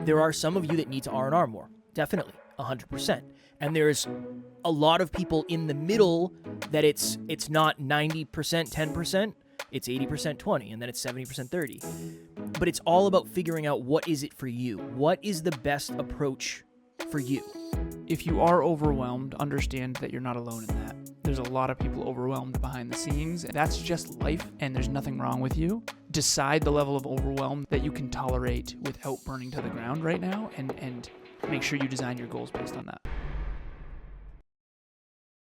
There are some of you that need to R&R more. Definitely, 100%. And there's a lot of people in the middle that it's not 90%, 10%, it's 80%, 20, and then it's 70%, 30. But it's all about figuring out what is it for you. What is the best approach for you? If you are overwhelmed, understand that you're not alone in that. There's a lot of people overwhelmed behind the scenes. That's just life, and there's nothing wrong with you. Decide the level of overwhelm that you can tolerate without burning to the ground right now, and make sure you design your goals based on that.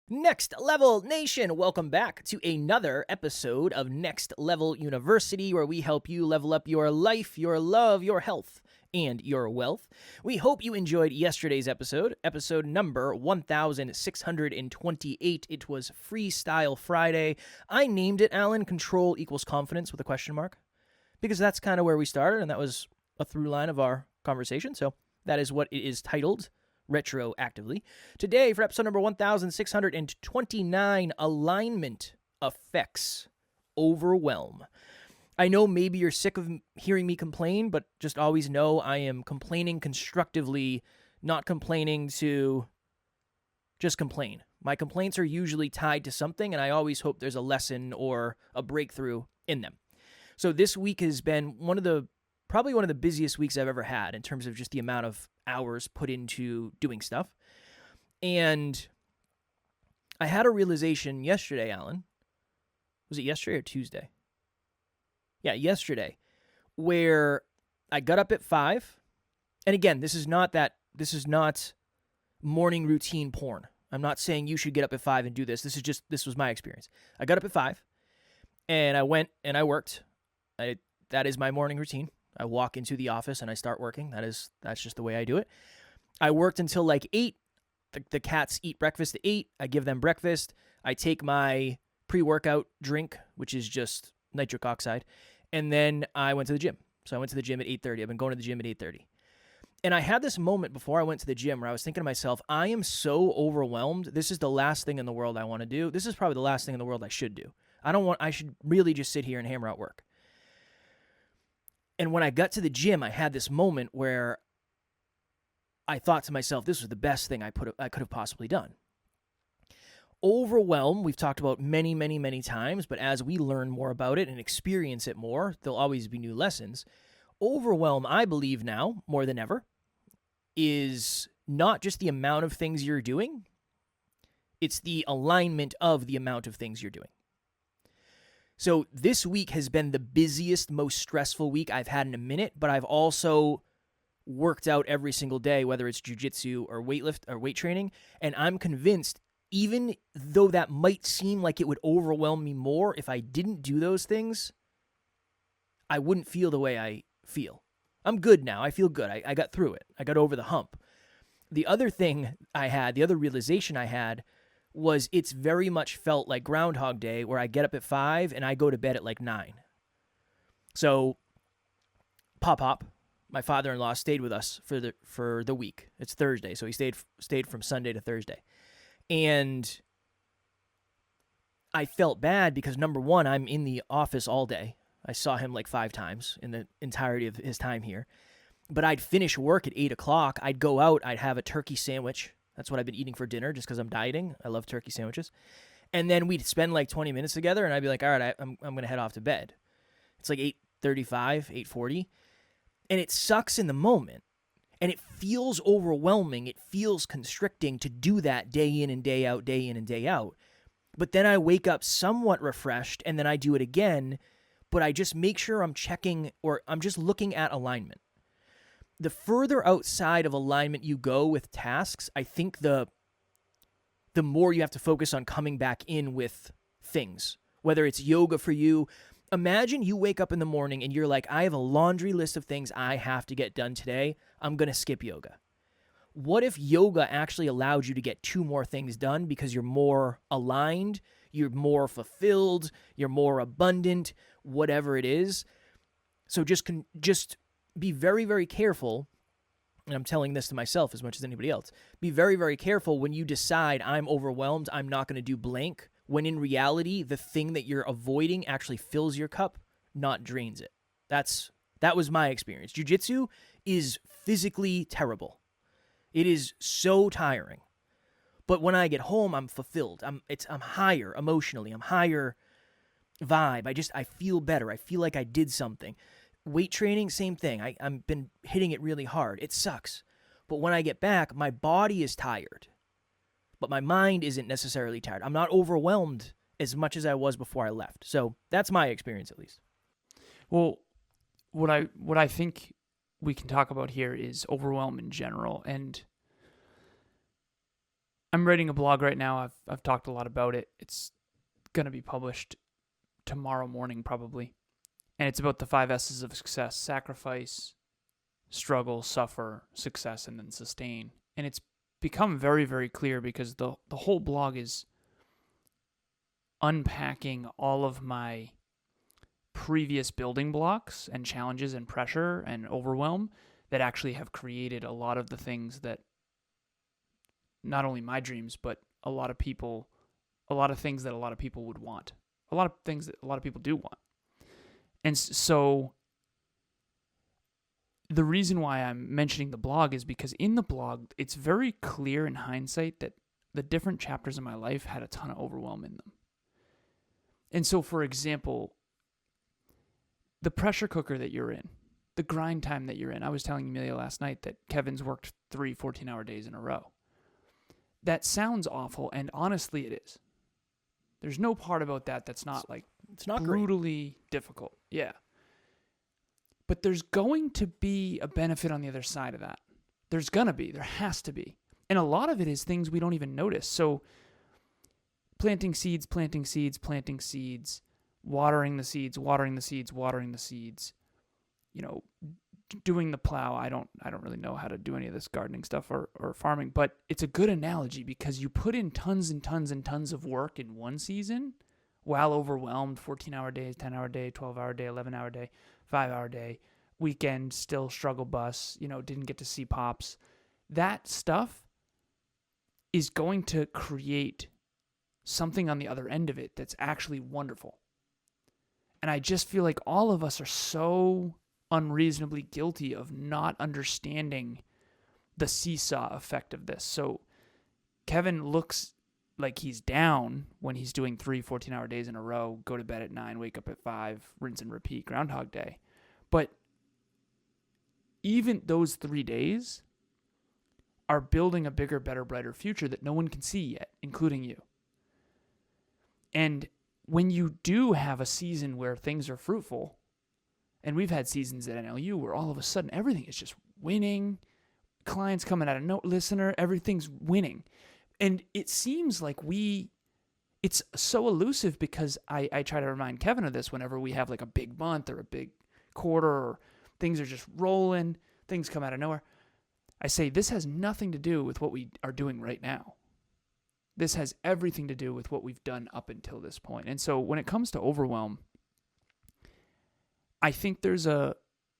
Next Level Nation, welcome back to another episode of Next Level University, where we help you level up your life, your love, your health, and your wealth. We hope you enjoyed yesterday's episode number 1628. It was Freestyle Friday. I named it, Alan, Control Equals Confidence with a question mark, because that's kind of where we started, and that was a through line of our conversation, so that is what it is titled retroactively. Today, for episode number 1629, Alignment Affects Overwhelm. I know maybe you're sick of hearing me complain, but just always know I am complaining constructively, not complaining to just complain. My complaints are usually tied to something, and I always hope there's a lesson or a breakthrough in them. So this week has been probably one of the busiest weeks I've ever had in terms of just the amount of hours put into doing stuff. And I had a realization yesterday, Alan. Was it yesterday or Tuesday? Yeah, yesterday, where I got up at 5. And again, this is not morning routine porn. I'm not saying you should get up at 5 and do this. This was my experience. I got up at 5 and I went and I worked. That is my morning routine. I walk into the office and I start working. That's just the way I do it. I worked until like 8. The cats eat breakfast at 8. I give them breakfast. I take my pre-workout drink, which is just nitric oxide, and then I went to the gym. So I went to the gym at 8:30. I've been going to the gym at 8:30. And I had this moment before I went to the gym where I was thinking to myself, I am so overwhelmed. This is the last thing in the world I want to do. This is probably the last thing in the world I should do. I should really just sit here and hammer out work. And when I got to the gym, I had this moment where I thought to myself, this was the best thing I could have possibly done. Overwhelm, we've talked about many, many, many times, but as we learn more about it and experience it more, there'll always be new lessons. Overwhelm, I believe now, more than ever, is not just the amount of things you're doing, it's the alignment of the amount of things you're doing. So this week has been the busiest, most stressful week I've had in a minute, but I've also worked out every single day, whether it's jiu-jitsu or weight training, and I'm convinced, even though that might seem like it would overwhelm me more, if I didn't do those things, I wouldn't feel the way I feel. I'm good now. I feel good. I got through it. I got over the hump. The other realization I had was it's very much felt like Groundhog Day, where I get up at 5 and I go to bed at like 9. So Pop, my father-in-law, stayed with us for the week. It's Thursday, so he stayed from Sunday to Thursday. And I felt bad because, number one, I'm in the office all day. I saw him like 5 times in the entirety of his time here. But I'd finish work at 8 o'clock. I'd go out. I'd have a turkey sandwich. That's what I've been eating for dinner just because I'm dieting. I love turkey sandwiches. And then we'd spend like 20 minutes together, and I'd be like, all right, I'm going to head off to bed. It's like 8:35, 8:40. And it sucks in the moment. And it feels overwhelming. It feels constricting to do that day in and day out, day in and day out. But then I wake up somewhat refreshed, and then I do it again. But I just make sure I'm checking, or I'm just looking at alignment. The further outside of alignment you go with tasks, I think the more you have to focus on coming back in with things, whether it's yoga for you. Imagine you wake up in the morning and you're like, I have a laundry list of things I have to get done today. I'm going to skip yoga. What if yoga actually allowed you to get 2 more things done because you're more aligned, you're more fulfilled, you're more abundant, whatever it is? So just be very, very careful, and I'm telling this to myself as much as anybody else, be very, very careful when you decide I'm overwhelmed, I'm not going to do blank, when in reality, the thing that you're avoiding actually fills your cup, not drains it. That was my experience. Jiu-jitsu is physically terrible. It is so tiring. But when I get home, I'm fulfilled. I'm higher emotionally. I'm higher vibe. I feel better. I feel like I did something. Weight training, same thing. I've been hitting it really hard. It sucks. But when I get back, my body is tired. But my mind isn't necessarily tired. I'm not overwhelmed as much as I was before I left. So that's my experience, at least. Well, what I think we can talk about here is overwhelm in general. And I'm writing a blog right now. I've talked a lot about it. It's going to be published tomorrow morning probably. And it's about the 5 S's of success: sacrifice, struggle, suffer, success, and then sustain. And it's become very, very clear because the whole blog is unpacking all of my previous building blocks and challenges and pressure and overwhelm that actually have created a lot of the things that not only my dreams, but a lot of things that a lot of people would want. A lot of things that a lot of people do want. And so the reason why I'm mentioning the blog is because in the blog, it's very clear in hindsight that the different chapters of my life had a ton of overwhelm in them. And so, for example, the pressure cooker that you're in, the grind time that you're in. I was telling Amelia last night that Kevin's worked 3 14-hour days in a row. That sounds awful, and honestly it is. There's no part about that that's not like it's not brutally great. Difficult. Yeah. But there's going to be a benefit on the other side of that. There has to be. And a lot of it is things we don't even notice. So planting seeds, watering the seeds, doing the plow. I don't really know how to do any of this gardening stuff or farming, but it's a good analogy because you put in tons and tons and tons of work in one season while overwhelmed, 14-hour days, 10-hour day, 12-hour day, 11-hour day, 5-hour day, weekend, still struggle bus, didn't get to see pops. That stuff is going to create something on the other end of it that's actually wonderful. And I just feel like all of us are so unreasonably guilty of not understanding the seesaw effect of this. So Kevin looks like he's down when he's doing 3 14-hour days in a row, go to bed at 9, wake up at 5, rinse and repeat, Groundhog Day. But even those 3 days are building a bigger, better, brighter future that no one can see yet, including you. And when you do have a season where things are fruitful, and we've had seasons at NLU where all of a sudden everything is just winning, clients coming out of no listener, everything's winning. And it seems like it's so elusive because I try to remind Kevin of this whenever we have like a big month or a big quarter or things are just rolling, things come out of nowhere. I say this has nothing to do with what we are doing right now. This has everything to do with what we've done up until this point. And so when it comes to overwhelm, I think there's a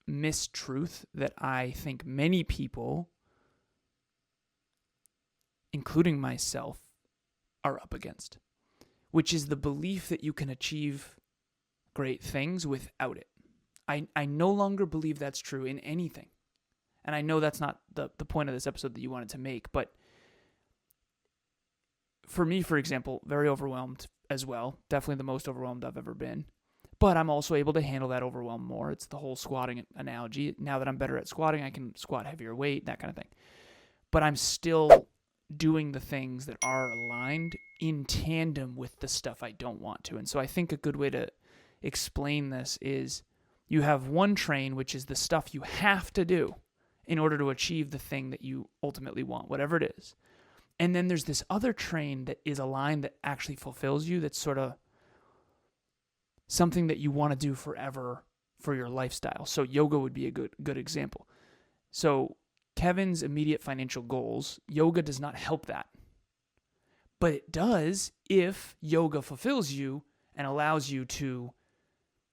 mistruth that I think many people, including myself, are up against, which is the belief that you can achieve great things without it. I no longer believe that's true in anything. And I know that's not the point of this episode that you wanted to make, but for me, for example, very overwhelmed as well. Definitely the most overwhelmed I've ever been. But I'm also able to handle that overwhelm more. It's the whole squatting analogy. Now that I'm better at squatting, I can squat heavier weight, that kind of thing. But I'm still doing the things that are aligned in tandem with the stuff I don't want to. And so I think a good way to explain this is you have one train, which is the stuff you have to do in order to achieve the thing that you ultimately want, whatever it is. And then there's this other train that is aligned that actually fulfills you, that's sort of something that you want to do forever for your lifestyle. So yoga would be a good example. So Kevin's immediate financial goals, yoga does not help that. But it does if yoga fulfills you and allows you to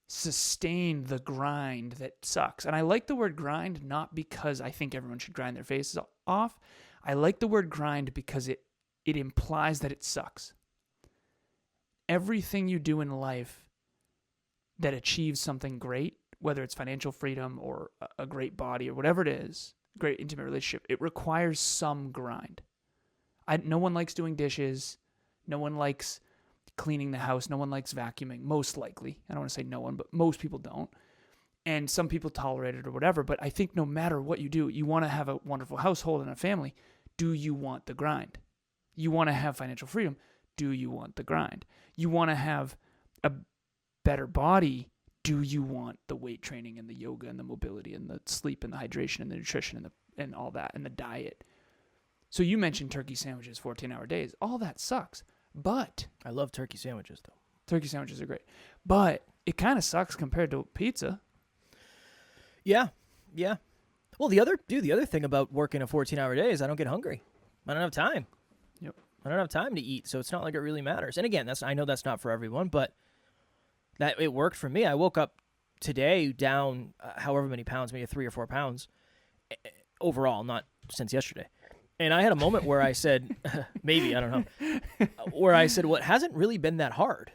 sustain the grind that sucks. And I like the word grind not because I think everyone should grind their faces off. I like the word grind because it implies that it sucks. Everything you do in life that achieves something great, whether it's financial freedom or a great body or whatever it is, great intimate relationship, it requires some grind. No one likes doing dishes. No one likes cleaning the house. No one likes vacuuming, most likely. I don't want to say no one, but most people don't. And some people tolerate it or whatever. But I think no matter what you do, you want to have a wonderful household and a family. Do you want the grind? You want to have financial freedom. Do you want the grind? You want to have a better body. Do you want the weight training and the yoga and the mobility and the sleep and the hydration and the nutrition and all that and the diet? So you mentioned turkey sandwiches, 14-hour days. All that sucks. But I love turkey sandwiches, though. Turkey sandwiches are great. But it kind of sucks compared to pizza. Yeah. Well, the other thing about working a 14-hour day is I don't get hungry. I don't have time. Yep. I don't have time to eat, so it's not like it really matters. And again, I know that's not for everyone, but that it worked for me. I woke up today down however many pounds, maybe 3 or 4 pounds overall, not since yesterday. And I had a moment where I said, maybe, I don't know, where I said, well, it hasn't really been that hard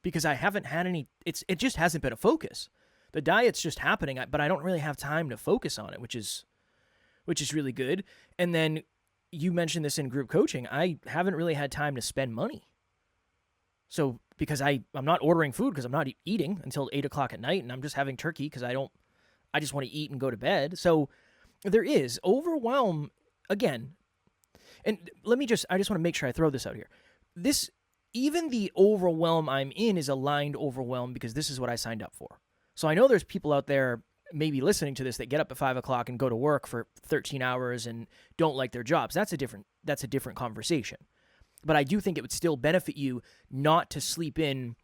because I haven't had any, it just hasn't been a focus. The diet's just happening, but I don't really have time to focus on it, which is really good. And then you mentioned this in group coaching. I haven't really had time to spend money. So because I'm not ordering food because I'm not eating until 8 o'clock at night, and I'm just having turkey because I just want to eat and go to bed. So there is overwhelm. Again, and I just want to make sure I throw this out here. Even the overwhelm I'm in is aligned overwhelm because this is what I signed up for. So I know there's people out there maybe listening to this that get up at 5 o'clock and go to work for 13 hours and don't like their jobs. That's a different conversation. But I do think it would still benefit you not to sleep in,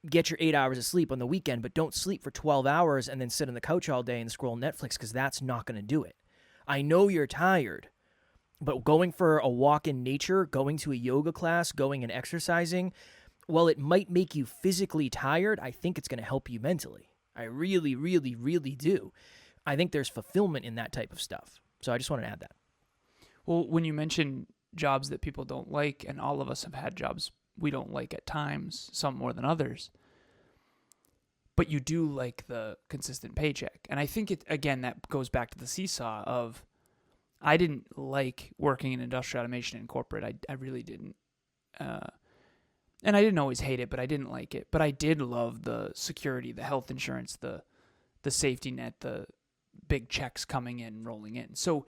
get your 8 hours of sleep on the weekend, but don't sleep for 12 hours and then sit on the couch all day and scroll Netflix because that's not going to do it. I know you're tired, but going for a walk in nature, going to a yoga class, going and exercising, while it might make you physically tired, I think it's going to help you mentally. I really, really, really do. I think there's fulfillment in that type of stuff. So I just wanted to add that. Well, when you mention jobs that people don't like, and all of us have had jobs we don't like at times, some more than others, but you do like the consistent paycheck. And I think, that goes back to the seesaw of, I didn't like working in industrial automation and corporate. I really didn't. And I didn't always hate it, but I didn't like it. But I did love the security, the health insurance, the safety net, the big checks coming in, rolling in. So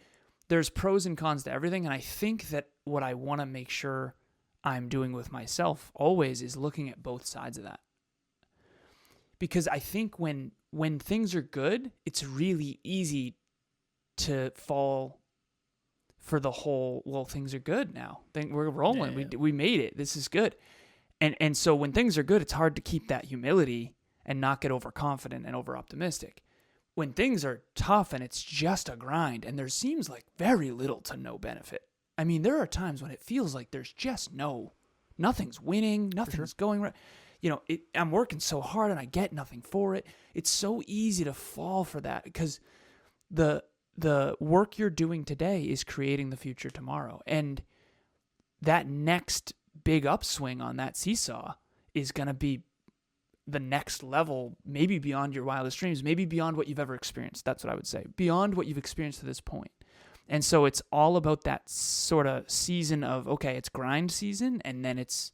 there's pros and cons to everything. And I think that what I want to make sure I'm doing with myself always is looking at both sides of that. Because I think when things are good, it's really easy to fall for the whole, well, things are good now. We're rolling. Yeah. We made it. This is good. And so when things are good, it's hard to keep that humility and not get overconfident and over-optimistic. When things are tough and it's just a grind and there seems like very little to no benefit. I mean, there are times when it feels like there's just nothing's winning, nothing's going right. I'm working so hard and I get nothing for it. It's so easy to fall for that because the work you're doing today is creating the future tomorrow. And that next big upswing on that seesaw is going to be the next level, maybe beyond your wildest dreams, maybe beyond what you've ever experienced. That's what I would say, beyond what you've experienced to this point. And so it's all about that sort of season of, okay, it's grind season and then it's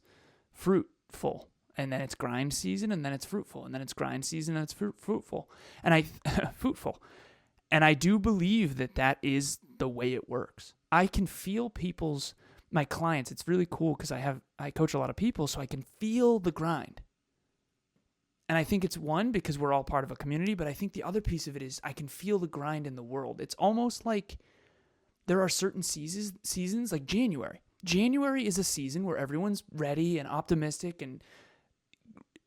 fruitful. And then it's grind season and then it's fruitful. And then it's grind season and it's fruitful. And fruitful. And I do believe that is the way it works. I can feel my clients, it's really cool because I coach a lot of people, so I can feel the grind. And I think it's one, because we're all part of a community, but I think the other piece of it is I can feel the grind in the world. It's almost like there are certain seasons like January. January is a season where everyone's ready and optimistic and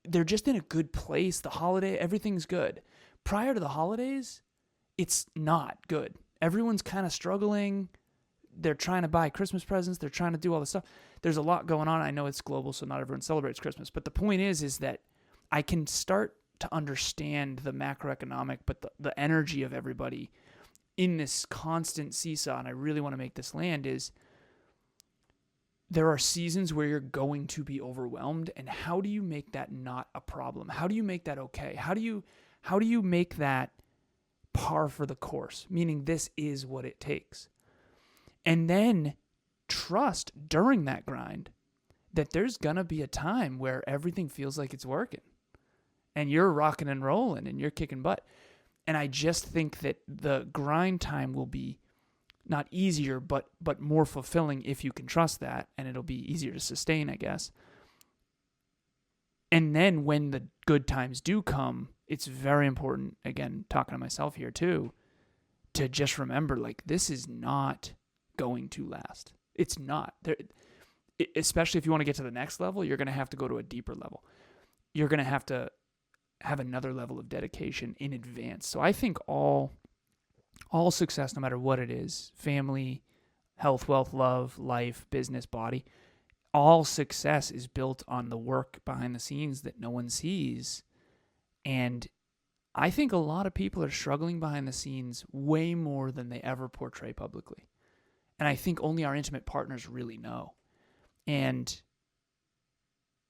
they're just in a good place. The holiday, everything's good. Prior to the holidays, it's not good. Everyone's kind of struggling. They're trying to buy Christmas presents. They're trying to do all this stuff. There's a lot going on. I know it's global, so not everyone celebrates Christmas. But the point is that I can start to understand the macroeconomic, but the energy of everybody in this constant seesaw, and I really want to make this land, is there are seasons where you're going to be overwhelmed, and how do you make that not a problem? How do you make that okay? How do you make that par for the course, meaning this is what it takes. And then trust during that grind that there's going to be a time where everything feels like it's working and you're rocking and rolling and you're kicking butt. And I just think that the grind time will be not easier, but more fulfilling if you can trust that, and it'll be easier to sustain, I guess. And then when the good times do come, it's very important, again, talking to myself here too, to just remember, like, this is not going to last. It's not. Especially if you want to get to the next level, you're going to have to go to a deeper level. You're going to have another level of dedication in advance. So I think all success, no matter what it is, family, health, wealth, love, life, business, body, all success is built on the work behind the scenes that no one sees. And I think a lot of people are struggling behind the scenes way more than they ever portray publicly. And I think only our intimate partners really know. And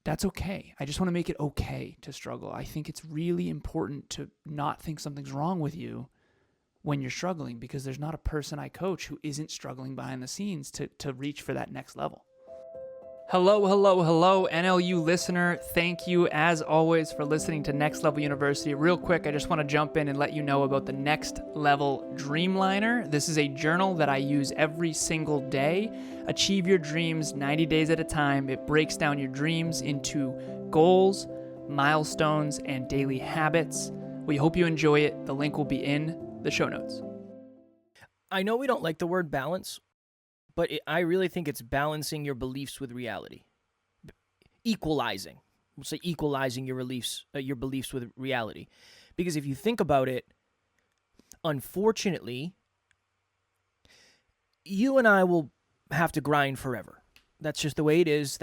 that's okay. I just want to make it okay to struggle. I think it's really important to not think something's wrong with you when you're struggling, because there's not a person I coach who isn't struggling behind the scenes to reach for that next level. Hello, NLU listener. Thank you, as always, for listening to Next Level University. Real quick, I just want to jump in and let you know about the Next Level Dreamliner. This is a journal that I use every single day. Achieve your dreams 90 days at a time. It breaks down your dreams into goals, milestones, and daily habits. We hope you enjoy it. The link will be in the show notes. I know we don't like the word balance, but I really think it's balancing your beliefs with reality. Equalizing. We'll say equalizing your beliefs with reality. Because if you think about it, unfortunately, you and I will have to grind forever. That's just the way it is.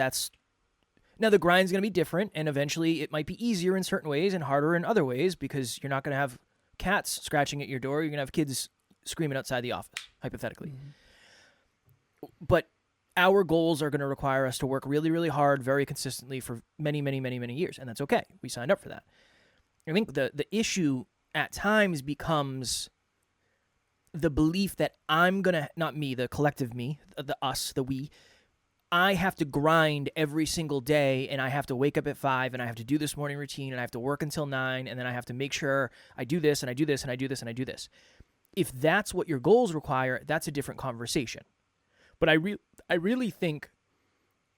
Now, the grind's going to be different, and eventually it might be easier in certain ways and harder in other ways, because you're not going to have cats scratching at your door. You're going to have kids screaming outside the office, hypothetically. Mm-hmm. But our goals are going to require us to work really, really hard, very consistently for many, many, many, many years, and that's okay. We signed up for that. I think the issue at times becomes the belief that I'm going to, not me, the collective me, the us, the we, I have to grind every single day, and I have to wake up at 5, and I have to do this morning routine, and I have to work until 9, and then I have to make sure I do this, and I do this, and I do this, and I do this. If that's what your goals require, that's a different conversation. But I really think,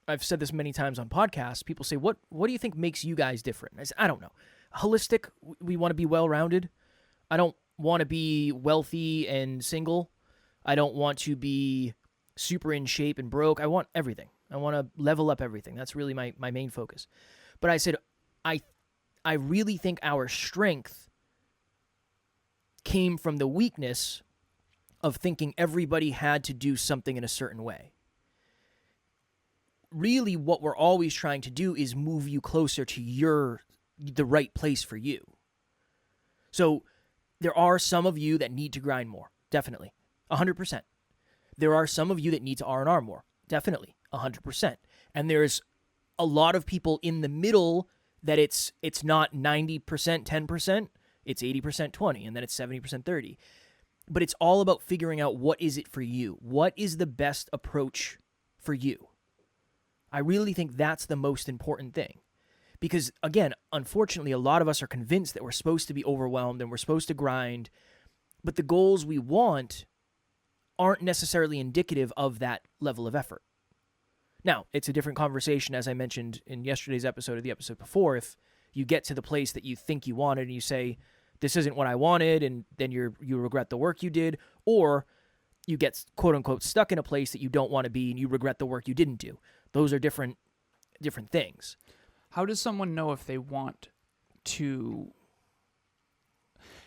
I've said this many times on podcasts, people say, what do you think makes you guys different? I say, I don't know. Holistic, we want to be well-rounded. I don't want to be wealthy and single. I don't want to be super in shape and broke. I want everything. I want to level up everything. That's really my main focus. But I said, I really think our strength came from the weakness of thinking everybody had to do something in a certain way. Really, what we're always trying to do is move you closer to the right place for you. So there are some of you that need to grind more, definitely, 100%. There are some of you that need to R&R more, definitely, 100%. And there's a lot of people in the middle that it's not 90%, 10%, it's 80%, 20%, and then it's 70%, 30%. But it's all about figuring out what is it for you. What is the best approach for you? I really think that's the most important thing. Because, again, unfortunately, a lot of us are convinced that we're supposed to be overwhelmed and we're supposed to grind, but the goals we want aren't necessarily indicative of that level of effort. Now, it's a different conversation, as I mentioned in yesterday's episode or the episode before. If you get to the place that you think you wanted and you say, this isn't what I wanted, and then you regret the work you did, or you get, quote-unquote, stuck in a place that you don't want to be and you regret the work you didn't do. Those are different things. How does someone know if they want to...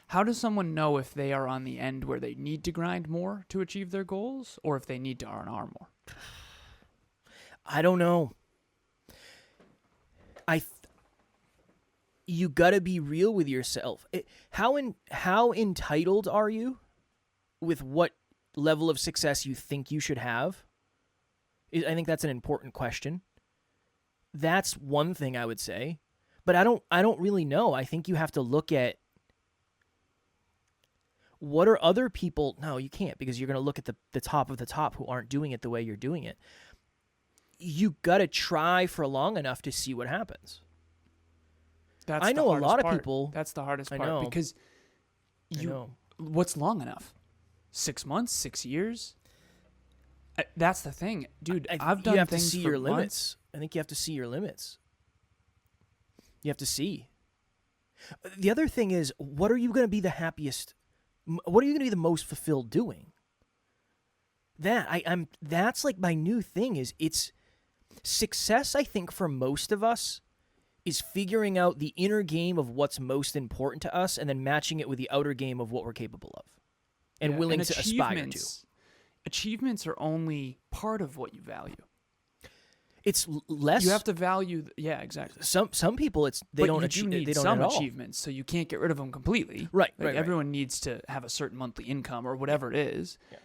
How does someone know if they are on the end where they need to grind more to achieve their goals, or if they need to R&R more? I don't know. You gotta be real with yourself. How entitled are you with what level of success you think you should have? I think that's an important question. That's one thing I would say, but I don't really know. I think you have to look at What are other people? No, you can't, because you're going to look at the top of the top who aren't doing it the way you're doing it. You got to try for long enough to see what happens. I know a lot of people. That's the hardest part. know. Because what's long enough? 6 months, 6 years? That's the thing, dude. I've done you have things to see for your months. limits. I think you have to see your limits. You have to see. The other thing is, what are you going to be the happiest? What are you going to be the most fulfilled doing? That's like my new thing. It's success. I think for most of us is figuring out the inner game of what's most important to us, and then matching it with the outer game of what we're capable of, and willing to aspire to. Achievements are only part of what you value. It's less. You have to value. Yeah, exactly. Some people they don't achieve. They don't some at all. achievements, so you can't get rid of them completely. Right. Everyone needs to have a certain monthly income or whatever it is, Yeah.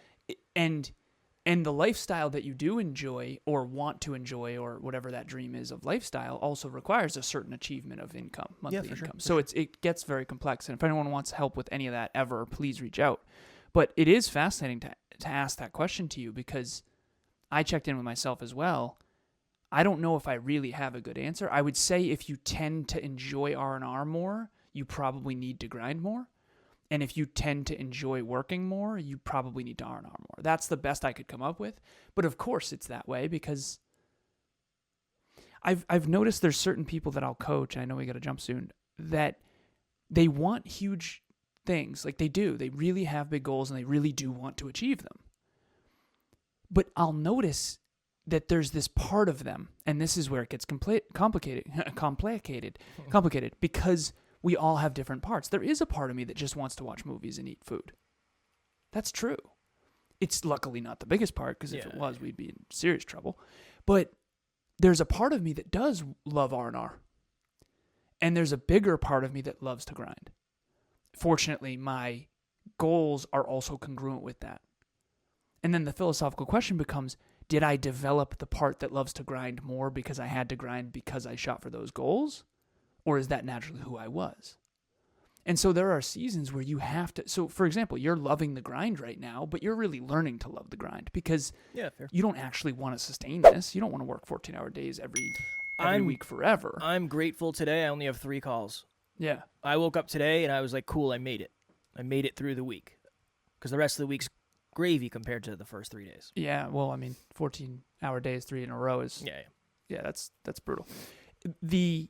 and the lifestyle that you do enjoy or want to enjoy or whatever that dream is of lifestyle also requires a certain achievement of income, monthly income. So it gets very complex. And if anyone wants help with any of that ever, please reach out. But it is fascinating to ask that question to you, because I checked in with myself as well. I don't know if I really have a good answer. I would say if you tend to enjoy R&R more, you probably need to grind more. And if you tend to enjoy working more, you probably need to R&R more. That's the best I could come up with. But of course it's that way, because I've noticed there's certain people that I'll coach, I know we got to jump soon, that they want huge things. Like they do. They really have big goals and they really do want to achieve them. But I'll notice that there's this part of them, and this is where it gets complicated, because we all have different parts. There is a part of me that just wants to watch movies and eat food. That's true. It's luckily not the biggest part, because if it was, we'd be in serious trouble. But there's a part of me that does love R&R. And there's a bigger part of me that loves to grind. Fortunately, my goals are also congruent with that. And then the philosophical question becomes, did I develop the part that loves to grind more because I had to grind because I shot for those goals? Or is that naturally who I was? And so there are seasons where you have to... So, for example, you're loving the grind right now, but you're really learning to love the grind, because you don't actually want to sustain this. You don't want to work 14-hour days every week forever. I'm grateful today I only have 3 calls. Yeah. I woke up today and I was like, cool, I made it. I made it through the week. Because the rest of the week's gravy compared to the first 3 days. Yeah, well, I mean, 14-hour days, 3 in a row is... Yeah, that's brutal. The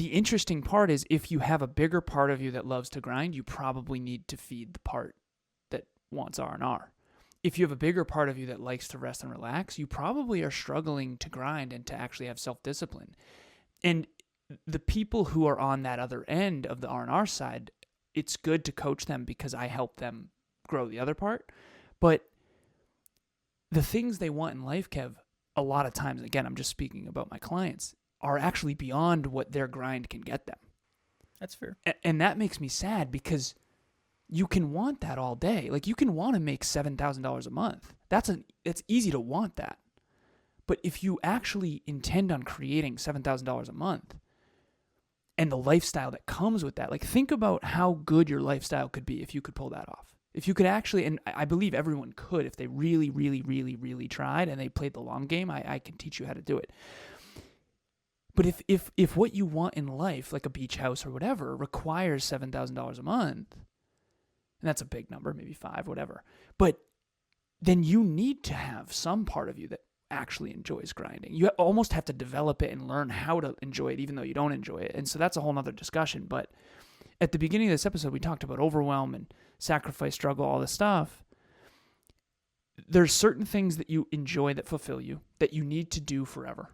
interesting part is, if you have a bigger part of you that loves to grind, you probably need to feed the part that wants R&R. If you have a bigger part of you that likes to rest and relax, you probably are struggling to grind and to actually have self-discipline. And the people who are on that other end of the R&R side, it's good to coach them, because I help them grow the other part. But the things they want in life, Kev, a lot of times, again, I'm just speaking about my clients, are actually beyond what their grind can get them. That's fair. And that makes me sad, because you can want that all day. Like, you can want to make $7,000 a month. It's easy to want that. But if you actually intend on creating $7,000 a month, and the lifestyle that comes with that, like, think about how good your lifestyle could be if you could pull that off. If you could actually, and I believe everyone could, if they really, really, really, really tried and they played the long game, I can teach you how to do it. But if what you want in life, like a beach house or whatever, requires $7,000 a month, and that's a big number, maybe 5, whatever, but then you need to have some part of you that actually enjoys grinding. You almost have to develop it and learn how to enjoy it, even though you don't enjoy it. And so that's a whole nother discussion. But at the beginning of this episode, we talked about overwhelm and sacrifice, struggle, all this stuff. There's certain things that you enjoy that fulfill you, that you need to do forever.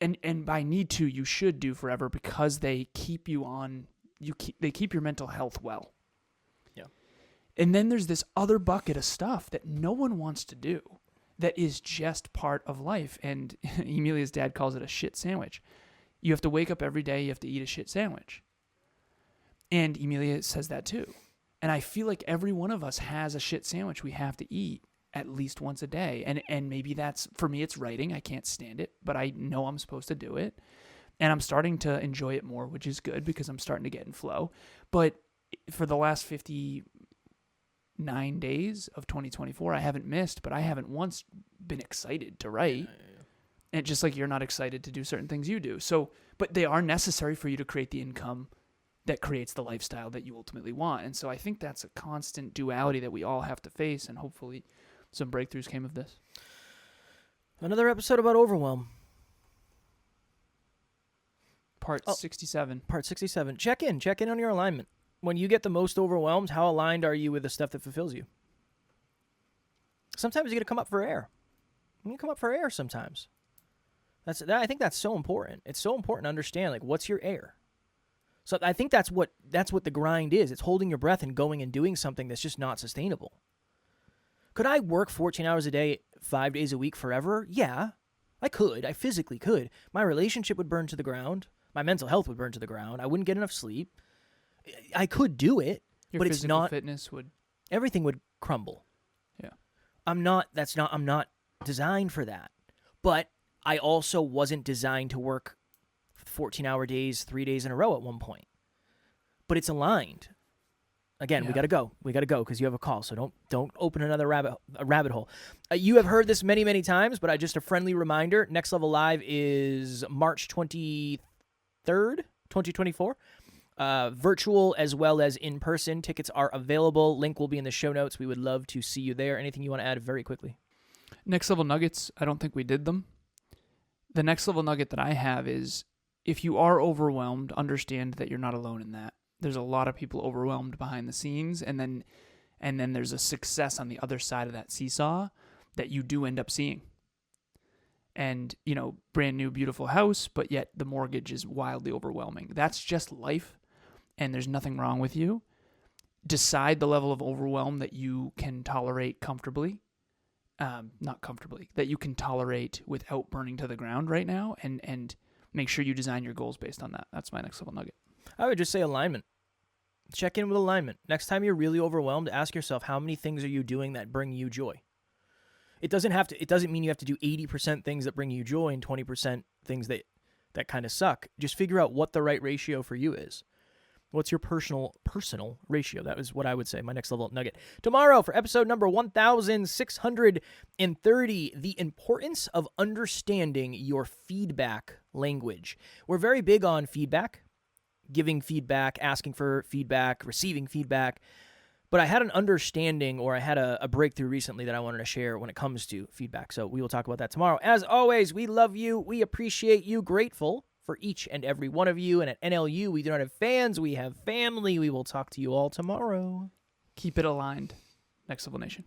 And by need to, you should do forever, because they keep you on, they keep your mental health well. Yeah. And then there's this other bucket of stuff that no one wants to do, that is just part of life. And Emilia's dad calls it a shit sandwich. You have to wake up every day, you have to eat a shit sandwich. And Emilia says that too. And I feel like every one of us has a shit sandwich we have to eat at least once a day. And maybe that's, for me, it's writing. I can't stand it, but I know I'm supposed to do it. And I'm starting to enjoy it more, which is good, because I'm starting to get in flow. But for the last 50, 9 days of 2024, I haven't missed, but I haven't once been excited to write. And just like you're not excited to do certain things you do. So, but they are necessary for you to create the income that creates the lifestyle that you ultimately want. And so I think that's a constant duality that we all have to face, and hopefully some breakthroughs came of this. Another episode about overwhelm. Part 67. Part 67. Check in on your alignment. When you get the most overwhelmed, how aligned are you with the stuff that fulfills you? Sometimes you got to come up for air. You come up for air sometimes. I think that's so important. It's so important to understand, like, what's your air? So I think that's what the grind is. It's holding your breath and going and doing something that's just not sustainable. Could I work 14 hours a day, 5 days a week forever? Yeah, I could. I physically could. My relationship would burn to the ground. My mental health would burn to the ground. I wouldn't get enough sleep. I could do it, but it's not. Fitness would. Everything would crumble. Yeah. I'm not designed for that. But I also wasn't designed to work 14-hour days, 3 days in a row at one point. But it's aligned. Again, we got to go. We got to go because you have a call. So don't open another rabbit hole. You have heard this many, many times, but just a friendly reminder. Next Level Live is March 23rd, 2024. Virtual as well as in person. Tickets are available. Link will be in the show notes. We would love to see you there. Anything you want to add very quickly? Next Level Nuggets, I don't think we did them. The next level nugget that I have is, if you are overwhelmed, understand that you're not alone in that. There's a lot of people overwhelmed behind the scenes, and then there's a success on the other side of that seesaw that you do end up seeing. And, brand new, beautiful house, but yet the mortgage is wildly overwhelming. That's just life, and there's nothing wrong with you. Decide the level of overwhelm that you can tolerate comfortably. Not comfortably, that you can tolerate without burning to the ground right now, and make sure you design your goals based on that. That's my next level nugget. I would just say alignment. Check in with alignment. Next time you're really overwhelmed, ask yourself, how many things are you doing that bring you joy? It doesn't mean you have to do 80% things that bring you joy and 20% things that kind of suck. Just figure out what the right ratio for you is. What's your personal ratio? That is what I would say, my next level nugget. Tomorrow, for episode number 1630, the importance of understanding your feedback language. We're very big on feedback, giving feedback, asking for feedback, receiving feedback. But I had an understanding, or I had a breakthrough recently that I wanted to share when it comes to feedback. So we will talk about that tomorrow. As always, we love you. We appreciate you. Grateful for each and every one of you. And at NLU, we do not have fans. We have family. We will talk to you all tomorrow. Keep it aligned. Next Level Nation.